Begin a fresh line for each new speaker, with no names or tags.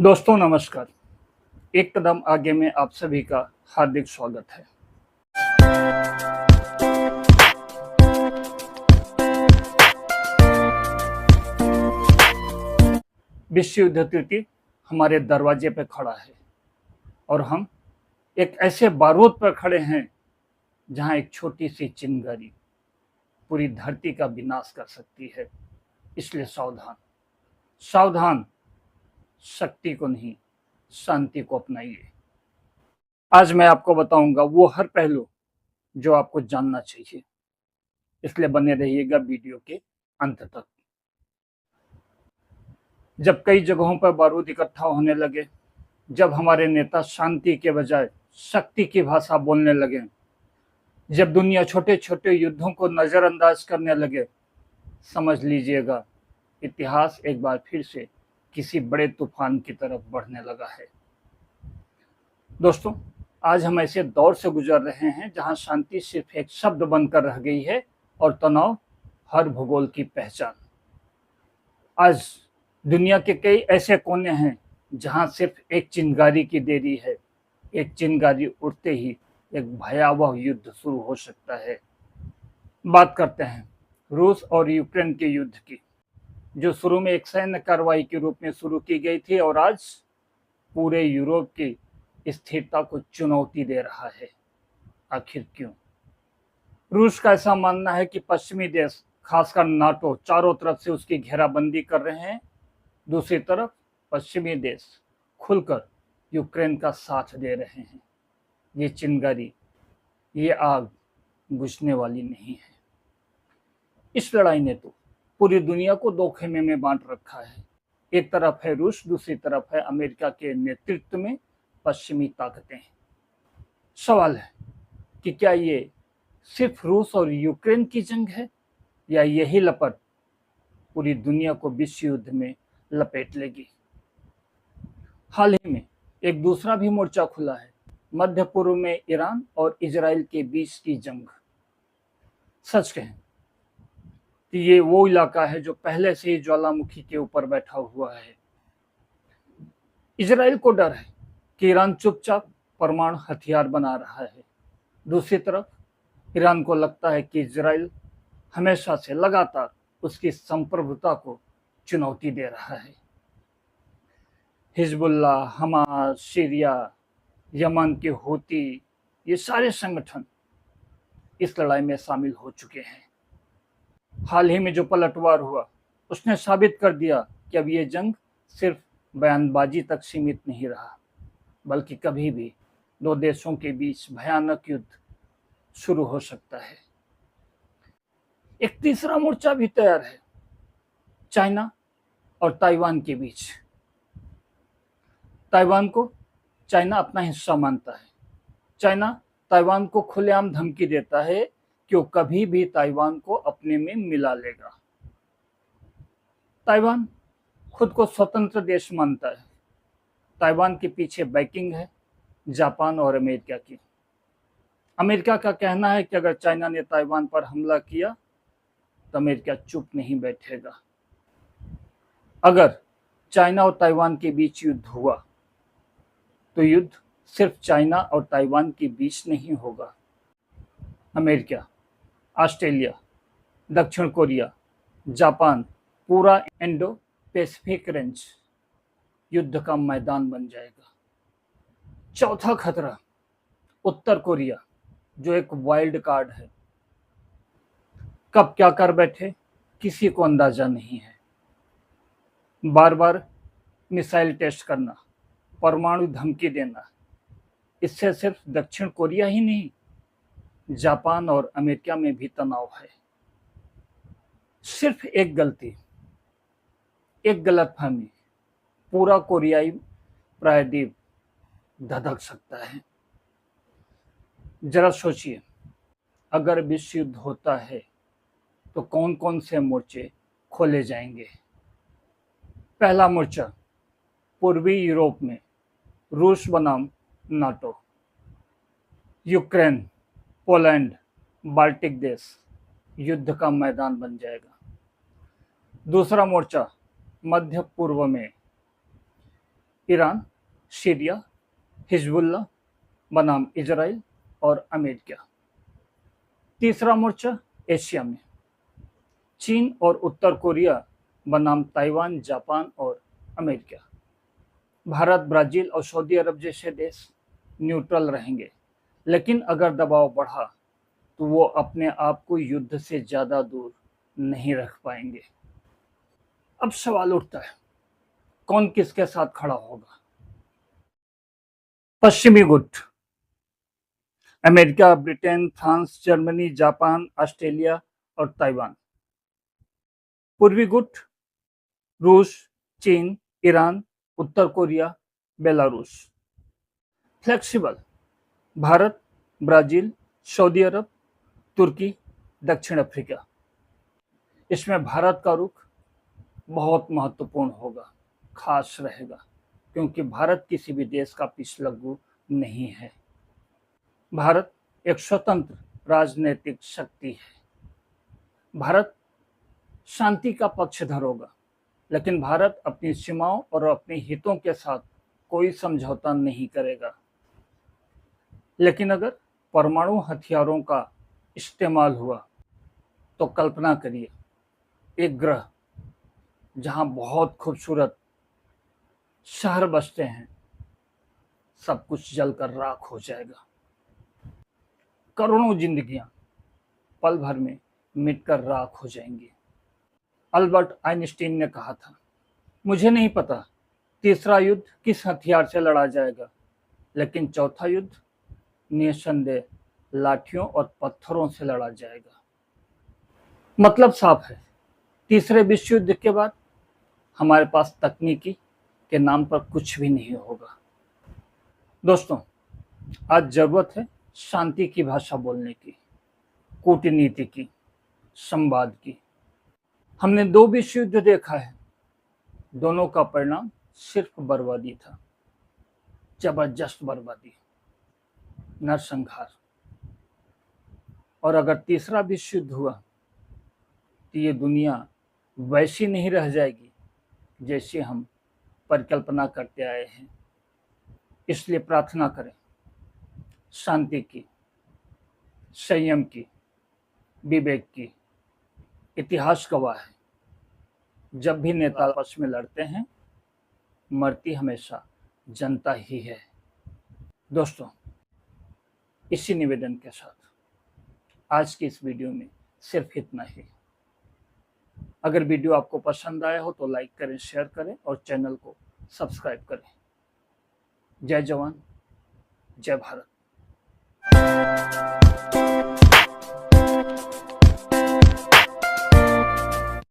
दोस्तों नमस्कार। एक कदम आगे में आप सभी का हार्दिक स्वागत है। विश्व युद्ध तृतीय हमारे दरवाजे पर खड़ा है और हम एक ऐसे बारूद पर खड़े हैं जहां एक छोटी सी चिंगारी पूरी धरती का विनाश कर सकती है। इसलिए सावधान, सावधान, शक्ति को नहीं, शांति को अपनाइए। आज मैं आपको बताऊंगा वो हर पहलू जो आपको जानना चाहिए, इसलिए बने रहिएगा वीडियो के अंत तक। जब कई जगहों पर बारूद इकट्ठा होने लगे, जब हमारे नेता शांति के बजाय शक्ति की भाषा बोलने लगे, जब दुनिया छोटे छोटे युद्धों को नजरअंदाज करने लगे, समझ लीजिएगा इतिहास एक बार फिर से किसी बड़े तूफान की तरफ बढ़ने लगा है। दोस्तों, आज हम ऐसे दौर से गुजर रहे हैं जहां शांति सिर्फ एक शब्द बनकर रह गई है और तनाव हर भूगोल की पहचान। आज दुनिया के कई ऐसे कोने हैं जहां सिर्फ एक चिंगारी की देरी है। एक चिंगारी उठते ही एक भयावह युद्ध शुरू हो सकता है। बात करते हैं रूस और यूक्रेन के युद्ध की, जो शुरू में एक सैन्य कार्रवाई के रूप में शुरू की गई थी और आज पूरे यूरोप की स्थिरता को चुनौती दे रहा है। आखिर क्यों? रूस का ऐसा मानना है कि पश्चिमी देश, खासकर नाटो, चारों तरफ से उसकी घेराबंदी कर रहे हैं। दूसरी तरफ पश्चिमी देश खुलकर यूक्रेन का साथ दे रहे हैं। ये चिंगारी, ये आग बुझने वाली नहीं है। इस लड़ाई ने तो पूरी दुनिया को दो खेमे में बांट रखा है। एक तरफ है रूस, दूसरी तरफ है अमेरिका के नेतृत्व में पश्चिमी ताकतें। सवाल है कि क्या ये सिर्फ रूस और यूक्रेन की जंग है या यही लपट पूरी दुनिया को विश्व युद्ध में लपेट लेगी। हाल ही में एक दूसरा भी मोर्चा खुला है, मध्य पूर्व में ईरान और इजराइल के बीच की जंग। सच कहें कि ये वो इलाका है जो पहले से ही ज्वालामुखी के ऊपर बैठा हुआ है। इजराइल को डर है कि ईरान चुपचाप परमाणु हथियार बना रहा है। दूसरी तरफ ईरान को लगता है कि इजराइल हमेशा से लगातार उसकी संप्रभुता को चुनौती दे रहा है। हिजबुल्लाह, हमास, सीरिया, यमन के हूती, ये सारे संगठन इस लड़ाई में शामिल हो चुके हैं। हाल ही में जो पलटवार हुआ उसने साबित कर दिया कि अब ये जंग सिर्फ बयानबाजी तक सीमित नहीं रहा, बल्कि कभी भी दो देशों के बीच भयानक युद्ध शुरू हो सकता है। एक तीसरा मोर्चा भी तैयार है, चाइना और ताइवान के बीच। ताइवान को चाइना अपना हिस्सा मानता है। चाइना ताइवान को खुलेआम धमकी देता है कि वो कभी भी ताइवान को अपने में मिला लेगा। ताइवान खुद को स्वतंत्र देश मानता है। ताइवान के पीछे बैकिंग है जापान और अमेरिका की। अमेरिका का कहना है कि अगर चाइना ने ताइवान पर हमला किया तो अमेरिका चुप नहीं बैठेगा। अगर चाइना और ताइवान के बीच युद्ध हुआ तो युद्ध सिर्फ चाइना और ताइवान के बीच नहीं होगा। अमेरिका, ऑस्ट्रेलिया, दक्षिण कोरिया, जापान, पूरा इंडो पैसिफिक रेंज युद्ध का मैदान बन जाएगा। चौथा खतरा उत्तर कोरिया, जो एक वाइल्ड कार्ड है। कब क्या कर बैठे किसी को अंदाजा नहीं है। बार बार मिसाइल टेस्ट करना, परमाणु धमकी देना, इससे सिर्फ दक्षिण कोरिया ही नहीं, जापान और अमेरिका में भी तनाव है। सिर्फ एक गलती, एक गलतफहमी, पूरा कोरियाई प्रायद्वीप धधक सकता है। जरा सोचिए, अगर विश्व युद्ध होता है तो कौन कौन से मोर्चे खोले जाएंगे। पहला मोर्चा पूर्वी यूरोप में रूस बनाम नाटो, यूक्रेन, पोलैंड, बाल्टिक देश युद्ध का मैदान बन जाएगा। दूसरा मोर्चा मध्य पूर्व में ईरान, सीरिया, हिजबुल्लाह बनाम इजराइल और अमेरिका। तीसरा मोर्चा एशिया में चीन और उत्तर कोरिया बनाम ताइवान, जापान और अमेरिका। भारत, ब्राज़ील और सऊदी अरब जैसे देश न्यूट्रल रहेंगे, लेकिन अगर दबाव बढ़ा तो वो अपने आप को युद्ध से ज़्यादा दूर नहीं रख पाएंगे। अब सवाल उठता है, कौन किसके साथ खड़ा होगा? पश्चिमी गुट America, Britain, France, Germany, Japan, Australia और ताइवान। पूर्वी गुट रूस, चीन, ईरान, उत्तर Korea, Belarus. Flexible Bharat, Brazil, Saudi Arab, Turkey, दक्षिण अफ्रीका। इसमें भारत का रुख बहुत महत्वपूर्ण होगा, खास रहेगा, क्योंकि भारत किसी भी देश का पिछलग्गू नहीं है। भारत एक स्वतंत्र राजनीतिक शक्ति है। भारत शांति का पक्षधर होगा, लेकिन भारत अपनी सीमाओं और अपने हितों के साथ कोई समझौता नहीं करेगा। लेकिन अगर परमाणु हथियारों का इस्तेमाल हुआ तो कल्पना करिए, एक ग्रह जहां बहुत खूबसूरत शहर बसते हैं, सब कुछ जलकर राख हो जाएगा। करोड़ों जिंदगियां पल भर में मिटकर राख हो जाएंगी। अल्बर्ट आइंस्टीन ने कहा था, मुझे नहीं पता तीसरा युद्ध किस हथियार से लड़ा जाएगा, लेकिन चौथा युद्ध निस्संदेह लाठियों और पत्थरों से लड़ा जाएगा। मतलब साफ है, तीसरे विश्व युद्ध के बाद हमारे पास तकनीकी के नाम पर कुछ भी नहीं होगा। दोस्तों, आज जरूरत है शांति की भाषा बोलने की, कूटनीति की, संवाद की। हमने 2 विश्व युद्ध देखा है, दोनों का परिणाम सिर्फ बर्बादी था, जबरदस्त बर्बादी, नरसंहार। और अगर तीसरा विश्व युद्ध हुआ तो ये दुनिया वैसी नहीं रह जाएगी जैसी हम परिकल्पना करते आए हैं। इसलिए प्रार्थना करें शांति की, संयम की, विवेक की। इतिहास गवाह है, जब भी नेता आपस में लड़ते हैं, मरती हमेशा जनता ही है। दोस्तों, इसी निवेदन के साथ आज की इस वीडियो में सिर्फ इतना ही। अगर वीडियो आपको पसंद आया हो तो लाइक करें, शेयर करें और चैनल को सब्सक्राइब करें। जय जवान, जय भारत।